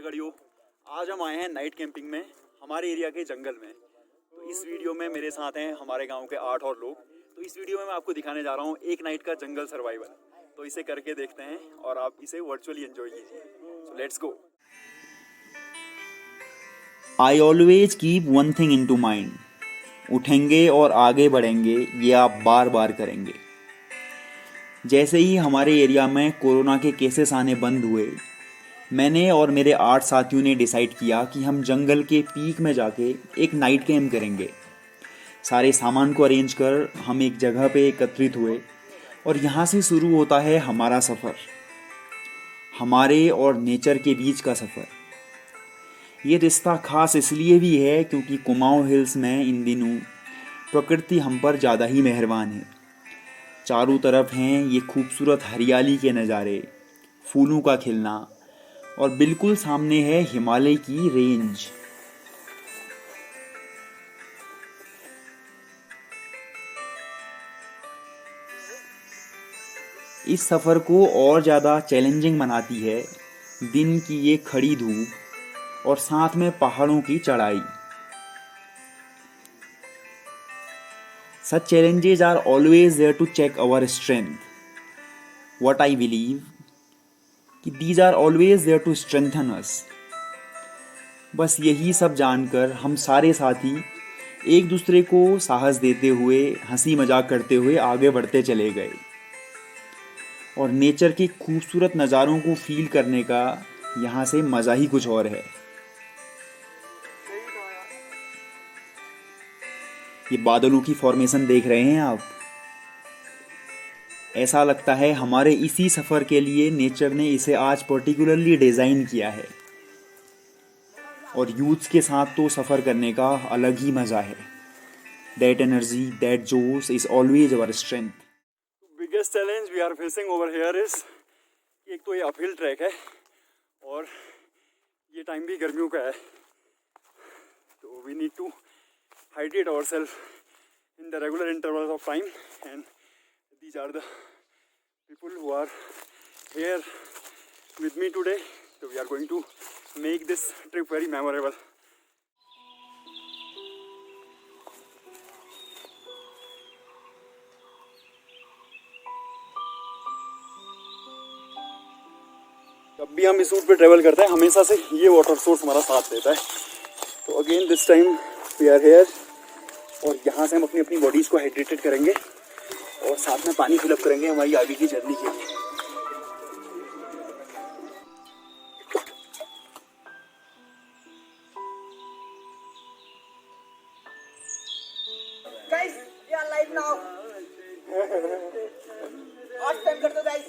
लगड़ियों, आज हम आए हैं नाइट कैंपिंग में हमारे एरिया के जंगल में। तो इस वीडियो में मेरे साथ हैं हमारे गांव के 8 और लोग। तो इस वीडियो में मैं आपको दिखाने जा रहा हूं एक नाइट का जंगल सर्वाइवल। तो इसे करके देखते हैं और आप इसे वर्चुअली एंजॉय कीजिए। So let's go. I always keep one thing into mind. उठेंगे और आगे बढ़ेंगे, ये आप बार बार करेंगे। जैसे ही हमारे एरिया में कोरोना के केसेस आने बंद हुए, मैंने और मेरे 8 साथियों ने डिसाइड किया कि हम जंगल के पीक में जाके एक नाइट कैंप करेंगे। सारे सामान को अरेंज कर हम एक जगह पे एकत्रित हुए और यहाँ से शुरू होता है हमारा सफ़र, हमारे और नेचर के बीच का सफ़र। ये रिश्ता खास इसलिए भी है क्योंकि कुमाऊं हिल्स में इन दिनों प्रकृति हम पर ज़्यादा ही मेहरबान है। चारों तरफ हैं ये खूबसूरत हरियाली के नज़ारे, फूलों का खिलना और बिल्कुल सामने है हिमालय की रेंज। इस सफ़र को और ज़्यादा चैलेंजिंग बनाती है दिन की ये खड़ी धूप और साथ में पहाड़ों की चढ़ाई। Such challenges are always there to check our strength. What I believe कि these are always there to strengthen us. बस यही सब जानकर हम सारे साथी एक दूसरे को साहस देते हुए, हंसी मजाक करते हुए आगे बढ़ते चले गए और नेचर के खूबसूरत नज़ारों को फील करने का यहाँ से मज़ा ही कुछ और है। ये बादलों की फॉर्मेशन देख रहे हैं आप? ऐसा लगता है हमारे इसी सफ़र के लिए नेचर ने इसे आज पर्टिकुलरली डिज़ाइन किया है। और यूथ्स के साथ तो सफ़र करने का अलग ही मज़ा है। दैट एनर्जी, दैट जोश is always our strength. Biggest challenge we are facing over here is, एक तो ये अपहिल ट्रैक है और ये टाइम भी गर्मियों का है। तो we need to hydrate ourselves in the regular intervals of time, and these are the people who are here with me today. So we are going to make this trip very memorable. जब भी हम इस root पे travel करते हैं हमेशा से ये वाटर सोर्स हमारा साथ देता है। तो again this time we are here और यहाँ से हम अपनी अपनी बॉडीज़ को हाइड्रेटेड करेंगे और साथ में पानी फिलअप करेंगे हमारी आगे की जर्नी के लिए। Guys, we are live now. और स्पेम कर दो guys.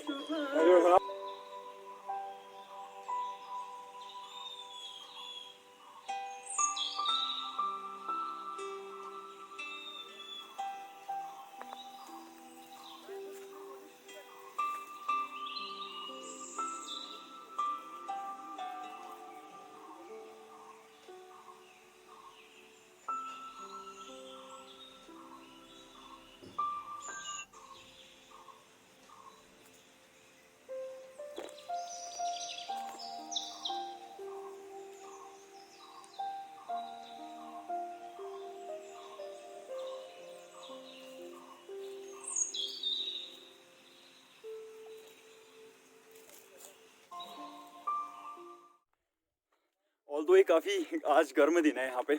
ऑल्दो ये काफ़ी आज गर्म दिन है, यहाँ पे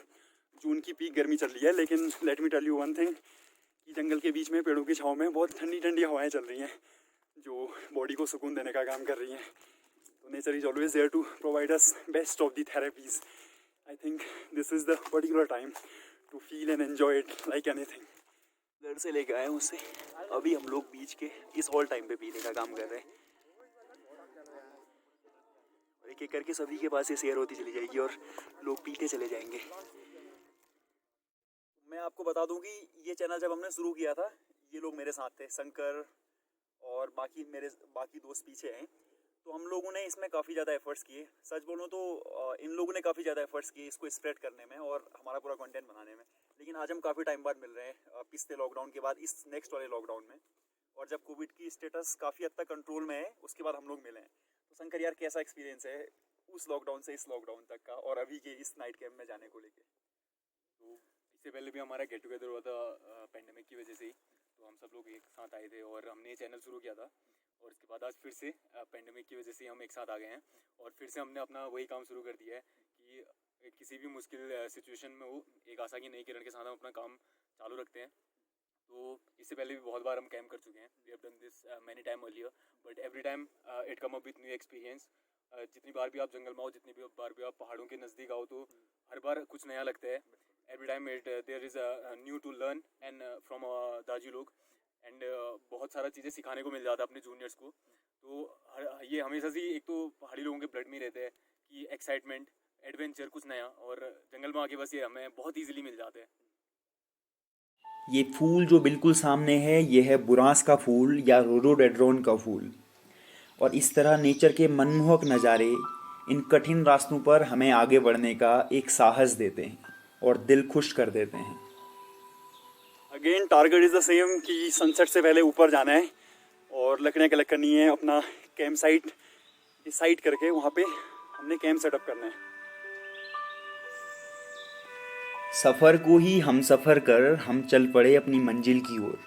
जून की पीक गर्मी चल रही है, लेकिन let me tell you one thing कि जंगल के बीच में पेड़ों की छाँव में बहुत ठंडी ठंडी हवाएं चल रही हैं जो बॉडी को सुकून देने का काम कर रही हैं। तो nature is always there to provide us best of the therapies. I think this is the particular time to feel and enjoy it like anything. घर से लेके आए उससे अभी हम लोग बीच के इस हॉल टाइम पे पीने का काम कर रहे हैं। एक एक करके सभी के पास ये शेयर होती चली जाएगी और लोग पीते चले जाएंगे। मैं आपको बता दूं कि ये चैनल जब हमने शुरू किया था, ये लोग मेरे साथ थे, शंकर और बाकी दोस्त पीछे हैं। तो हम लोगों ने इसमें काफ़ी ज़्यादा एफर्ट्स किए। सच बोलूँ तो इन लोगों ने काफ़ी ज़्यादा एफर्ट्स किए इसको स्प्रेड करने में और हमारा पूरा कंटेंट बनाने में। लेकिन आज हम काफ़ी टाइम बाद मिल रहे हैं, पिछले लॉकडाउन के बाद, इस नेक्स्ट वाले लॉकडाउन में, और जब कोविड की स्टेटस काफ़ी हद तक कंट्रोल में है उसके बाद हम लोग मिले हैं। तो शंकर यार, कैसा एक्सपीरियंस है उस लॉकडाउन से इस लॉकडाउन तक का और अभी के इस नाइट कैंप में जाने को लेके। तो इससे पहले भी हमारा गेट टुगेदर हुआ था पेंडेमिक की वजह से ही, तो हम सब लोग एक साथ आए थे और हमने ये चैनल शुरू किया था। और इसके बाद आज फिर से पेंडेमिक की वजह से हम एक साथ आ गए हैं और फिर से हमने अपना वही काम शुरू कर दिया है कि किसी भी मुश्किल सिचुएशन में हो, एक आशा की नई किरण के साथ हम अपना काम चालू रखते हैं। तो इससे पहले भी बहुत बार हम कैंप कर चुके हैं, we have done this many time earlier, but every time it come up with new experience. जितनी बार भी आप जंगल में आओ, जितनी भी बार भी आप पहाड़ों के नज़दीक आओ, तो हर बार कुछ नया लगता है। Every time there is new to learn and from Daaji लोग, एंड बहुत सारा चीज़ें सिखाने को मिल जाता है अपने जूनियर्स को। तो ये हमेशा से एक तो पहाड़ी लोगों के ब्लड में रहता है कि एक्साइटमेंट, एडवेंचर, कुछ नया, और जंगल में आके बस ये हमें बहुत ईजिली मिल जाते हैं। ये फूल जो बिल्कुल सामने है, ये है बुरांस का फूल या रोडोडेंड्रॉन का फूल। और इस तरह नेचर के मनमोहक नज़ारे इन कठिन रास्तों पर हमें आगे बढ़ने का एक साहस देते हैं और दिल खुश कर देते हैं। Again target is the same कि सनसेट से पहले ऊपर जाना है और लकड़ियाँ कलेक्ट करनी है, अपना कैंप साइट डिसाइड करके वहाँ पे हमने कैंप सेटअप करना है। सफ़र को ही हम सफ़र कर हम चल पड़े अपनी मंजिल की ओर,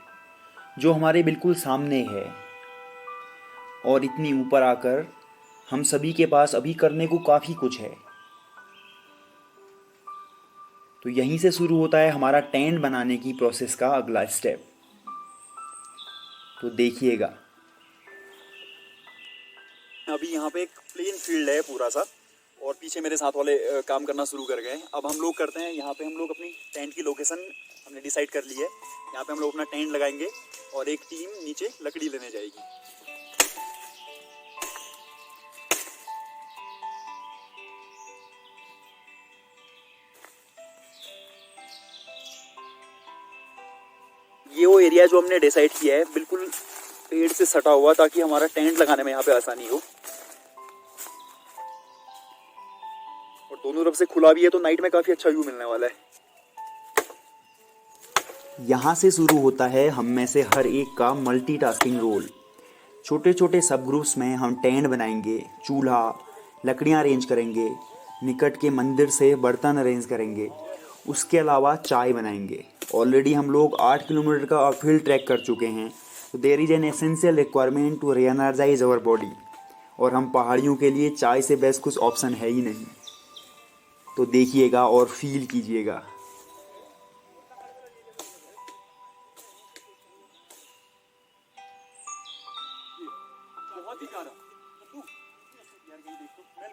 जो हमारे बिल्कुल सामने है। और इतनी ऊपर आकर हम सभी के पास अभी करने को काफ़ी कुछ है। तो यहीं से शुरू होता है हमारा टेंट बनाने की प्रोसेस का अगला स्टेप। तो देखिएगा। अभी यहाँ पे एक प्लेन फील्ड है पूरा सा, और पीछे मेरे साथ वाले काम करना शुरू कर गए। अब हम लोग करते हैं, यहाँ पे हम लोग अपनी टेंट की लोकेशन हमने डिसाइड कर ली है। यहाँ पे हम लोग अपना टेंट लगाएंगे और एक टीम नीचे लकड़ी लेने जाएगी। ये वो एरिया जो हमने डिसाइड किया है बिल्कुल पेड़ से सटा हुआ, ताकि हमारा टेंट लगाने में यहाँ पे आसानी हो। और दोनों तरफ से खुला भी है, तो नाइट में काफी अच्छा व्यू मिलने वाला है। यहाँ से शुरू होता है हम में से हर एक का मल्टीटास्किंग रोल। छोटे छोटे सब ग्रुप्स में हम टेंट बनाएंगे, चूल्हा, लकड़ियाँ अरेंज करेंगे, निकट के मंदिर से बर्तन अरेंज करेंगे, उसके अलावा चाय बनाएंगे। ऑलरेडी हम लोग 8 किलोमीटर का अपहिल ट्रैक कर चुके हैं, तो there is an essential requirement to reenergize our body. और हम पहाड़ियों के लिए चाय से बेस्ट कुछ ऑप्शन है ही नहीं। तो देखिएगा और फील कीजिएगा।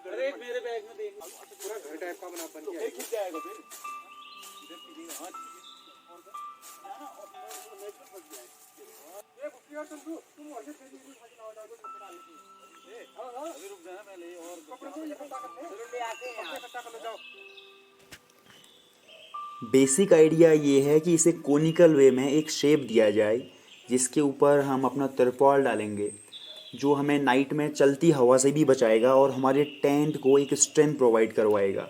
अरे मेरे बैग में देख, पूरा घर टाइप का बना बन गया है। खिंच जाएगा फिर इधर पीछे हाथ ये बुकिया तुम और से तेजी से फंसना हो जाओगे, तुम डाल लीजिए। हां अभी रुक जाना पहले, और कपड़े को इकट्ठा करते हैं, ले आते हैं, इकट्ठा कर लो जाओ। बेसिक आइडिया ये है कि इसे कोनिकल वे में एक शेप दिया जाए, जिसके ऊपर हम अपना तिरपाल डालेंगे, जो हमें नाइट में चलती हवा से भी बचाएगा और हमारे टेंट को एक स्ट्रेंथ प्रोवाइड करवाएगा।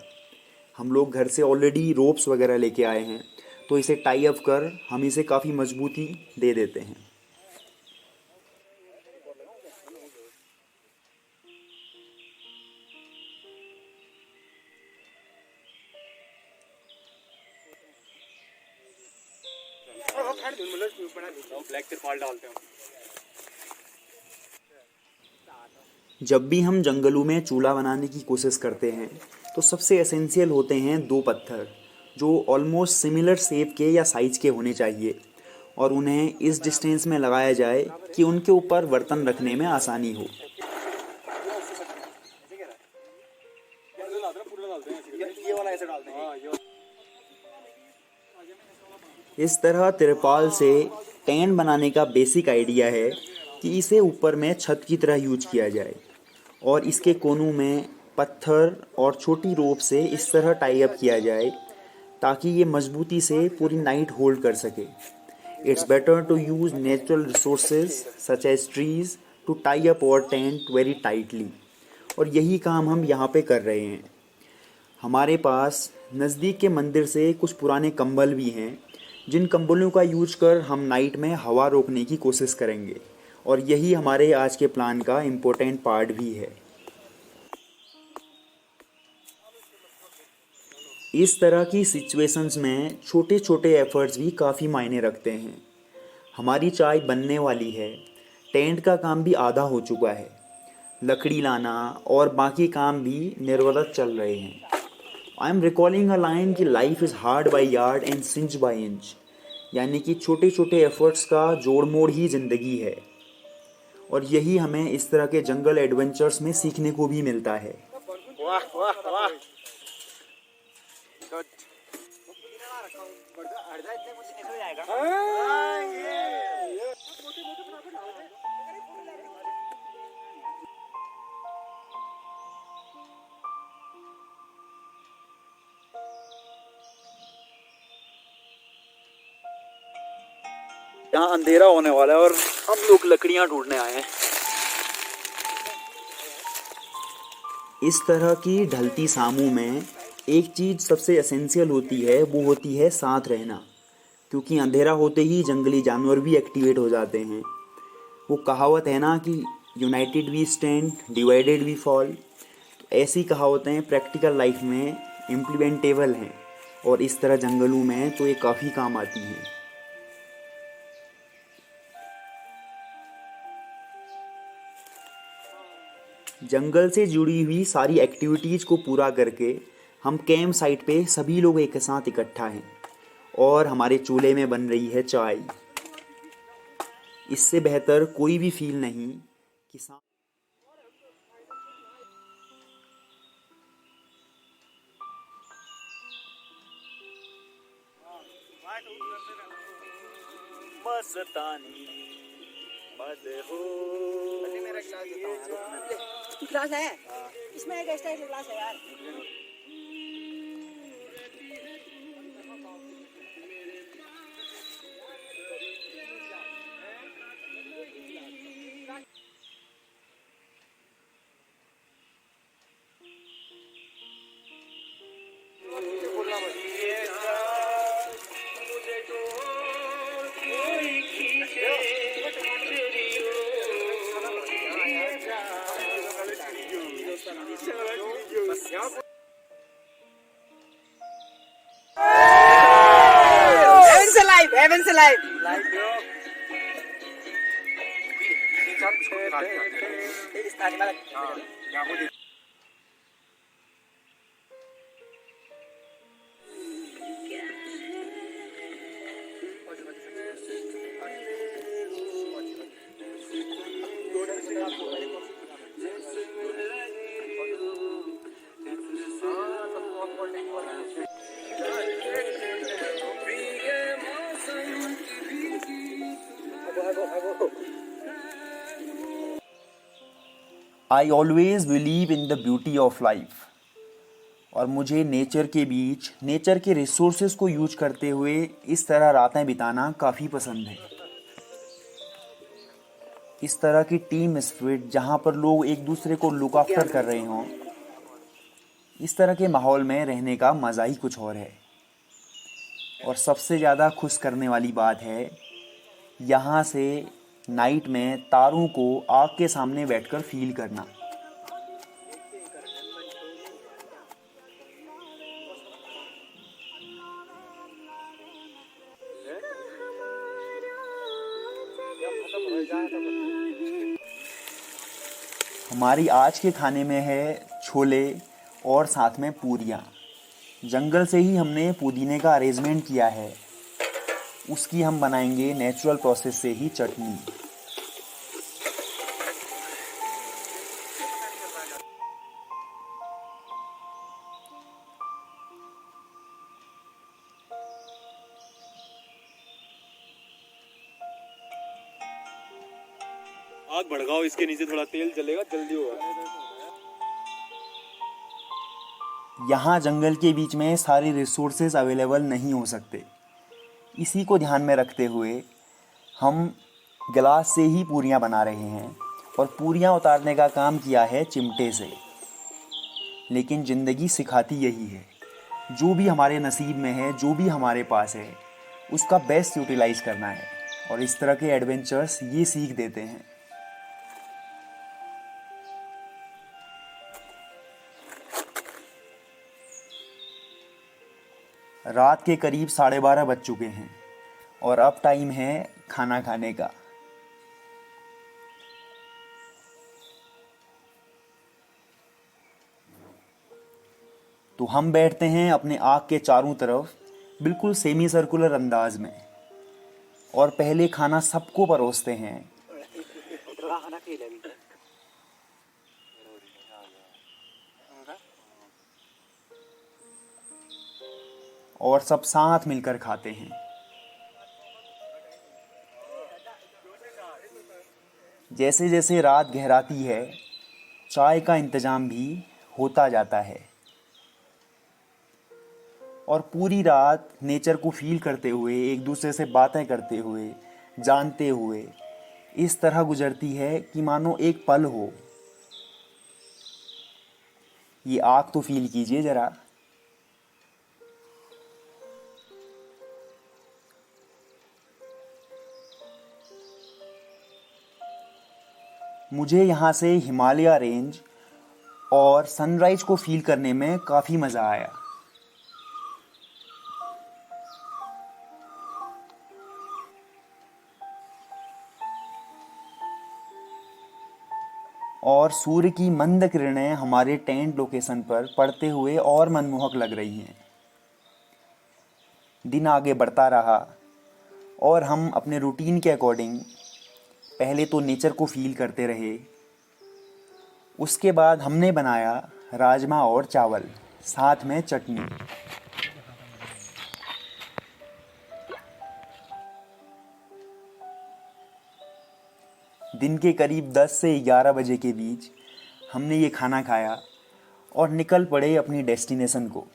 हम लोग घर से ऑलरेडी रोप्स वगैरह लेके आए हैं, तो इसे टाई अप कर हम इसे काफ़ी मजबूती दे देते हैं। ब्लैक तिरपाल डालते हैं। जब भी हम जंगलों में चूल्हा बनाने की कोशिश करते हैं, तो सबसे एसेंशियल होते हैं 2 पत्थर, जो ऑलमोस्ट सिमिलर शेप के या साइज के होने चाहिए, और उन्हें इस डिस्टेंस में लगाया जाए कि उनके ऊपर बर्तन रखने में आसानी हो। ये वाला ऐसे डालते हैं। इस तरह तिरपाल से टेंट बनाने का बेसिक आइडिया है कि इसे ऊपर में छत की तरह यूज किया जाए, और इसके कोनों में पत्थर और छोटी रोप से इस तरह टाई अप किया जाए ताकि ये मजबूती से पूरी नाइट होल्ड कर सके। It's better to use natural resources such as trees to tie up our tent very tightly, और यही काम हम यहाँ पे कर रहे हैं। हमारे पास नज़दीक के मंदिर से कुछ पुराने कंबल भी हैं, जिन कंबलों का यूज कर हम नाइट में हवा रोकने की कोशिश करेंगे, और यही हमारे आज के प्लान का इम्पोर्टेंट पार्ट भी है। इस तरह की सिचुएशंस में छोटे छोटे एफर्ट्स भी काफ़ी मायने रखते हैं। हमारी चाय बनने वाली है, टेंट का काम भी आधा हो चुका है, लकड़ी लाना और बाकी काम भी निर्वरत चल रहे हैं। I am recalling a line कि life is hard by yard and inch by inch, यानी कि छोटे छोटे एफर्ट्स का जोड़ मोड़ ही ज़िंदगी है। और यही हमें इस तरह के जंगल एडवेंचर्स में सीखने को भी मिलता है। वाह वाह वाह, गुड। यहाँ अंधेरा होने वाला है और हम लोग लकड़ियाँ ढूंढने आए हैं। इस तरह की ढलती शामों में एक चीज़ सबसे एसेंशियल होती है, वो होती है साथ रहना। क्योंकि अंधेरा होते ही जंगली जानवर भी एक्टिवेट हो जाते हैं। वो कहावत है ना कि united we stand, divided we fall. तो ऐसी कहावतें प्रैक्टिकल लाइफ में इम्प्लीमेंटेबल हैं और इस तरह जंगलों में तो ये काफ़ी काम आती हैं। जंगल से जुड़ी हुई सारी एक्टिविटीज़ को पूरा करके हम कैंप साइट पे सभी लोग एक साथ इकट्ठा हैं और हमारे चूल्हे में बन रही है चाय। इससे बेहतर कोई भी फील नहीं कि मस्तानी मद हो। क्लास है इसमें एक एक्स्ट्रा क्लास है यार। Heaven's alive. I always believe in the beauty of life. और मुझे नेचर के बीच, नेचर के रिसोर्सेज को यूज करते हुए इस तरह रातें बिताना काफ़ी पसंद है। इस तरह की टीम स्पिरिट जहाँ पर लोग एक दूसरे को लुक आफ्टर कर रहे हों, इस तरह के माहौल में रहने का मज़ा ही कुछ और है। और सबसे ज़्यादा खुश करने वाली बात है यहाँ से नाइट में तारों को आग के सामने बैठकर फील करना। हमारी आज के खाने में है छोले और साथ में पूरियाँ। जंगल से ही हमने पुदीने का अरेंजमेंट किया है, उसकी हम बनाएंगे नेचुरल प्रोसेस से ही चटनी। आग भड़काओ, इसके नीचे थोड़ा तेल जलेगा, जल्दी होगा। यहाँ जंगल के बीच में सारे रिसोर्सेज अवेलेबल नहीं हो सकते। इसी को ध्यान में रखते हुए हम गिलास से ही पूरियाँ बना रहे हैं और पूरियाँ उतारने का काम किया है चिमटे से। लेकिन ज़िंदगी सिखाती यही है, जो भी हमारे नसीब में है, जो भी हमारे पास है, उसका बेस्ट यूटिलाइज़ करना है। और इस तरह के एडवेंचर्स ये सीख देते हैं। रात के करीब 12:30 बज चुके हैं और अब टाइम है खाना खाने का। तो हम बैठते हैं अपने आग के चारों तरफ बिल्कुल सेमी सर्कुलर अंदाज में और पहले खाना सबको परोसते हैं। और सब साथ मिलकर खाते हैं। जैसे जैसे रात गहराती है, चाय का इंतज़ाम भी होता जाता है और पूरी रात नेचर को फील करते हुए, एक दूसरे से बातें करते हुए, जानते हुए इस तरह गुजरती है कि मानो एक पल हो। ये आग तो फील कीजिए ज़रा। मुझे यहाँ से हिमालय रेंज और सनराइज को फील करने में काफ़ी मज़ा आया। और सूर्य की मंद किरणें हमारे टेंट लोकेशन पर पड़ते हुए और मनमोहक लग रही हैं। दिन आगे बढ़ता रहा और हम अपने रूटीन के अकॉर्डिंग पहले तो नेचर को फील करते रहे। उसके बाद हमने बनाया राजमा और चावल, साथ में चटनी। दिन के करीब 10 से 11 बजे के बीच हमने ये खाना खाया और निकल पड़े अपनी डेस्टिनेशन को।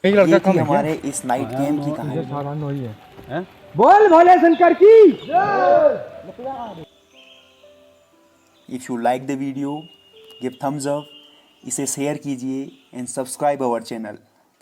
ये थी हमारे इस नाइट कैंप की कहानी। बोल भोले शंकर की। If you like the video, give Thums up, इसे शेयर कीजिए एंड सब्सक्राइब आवर चैनल।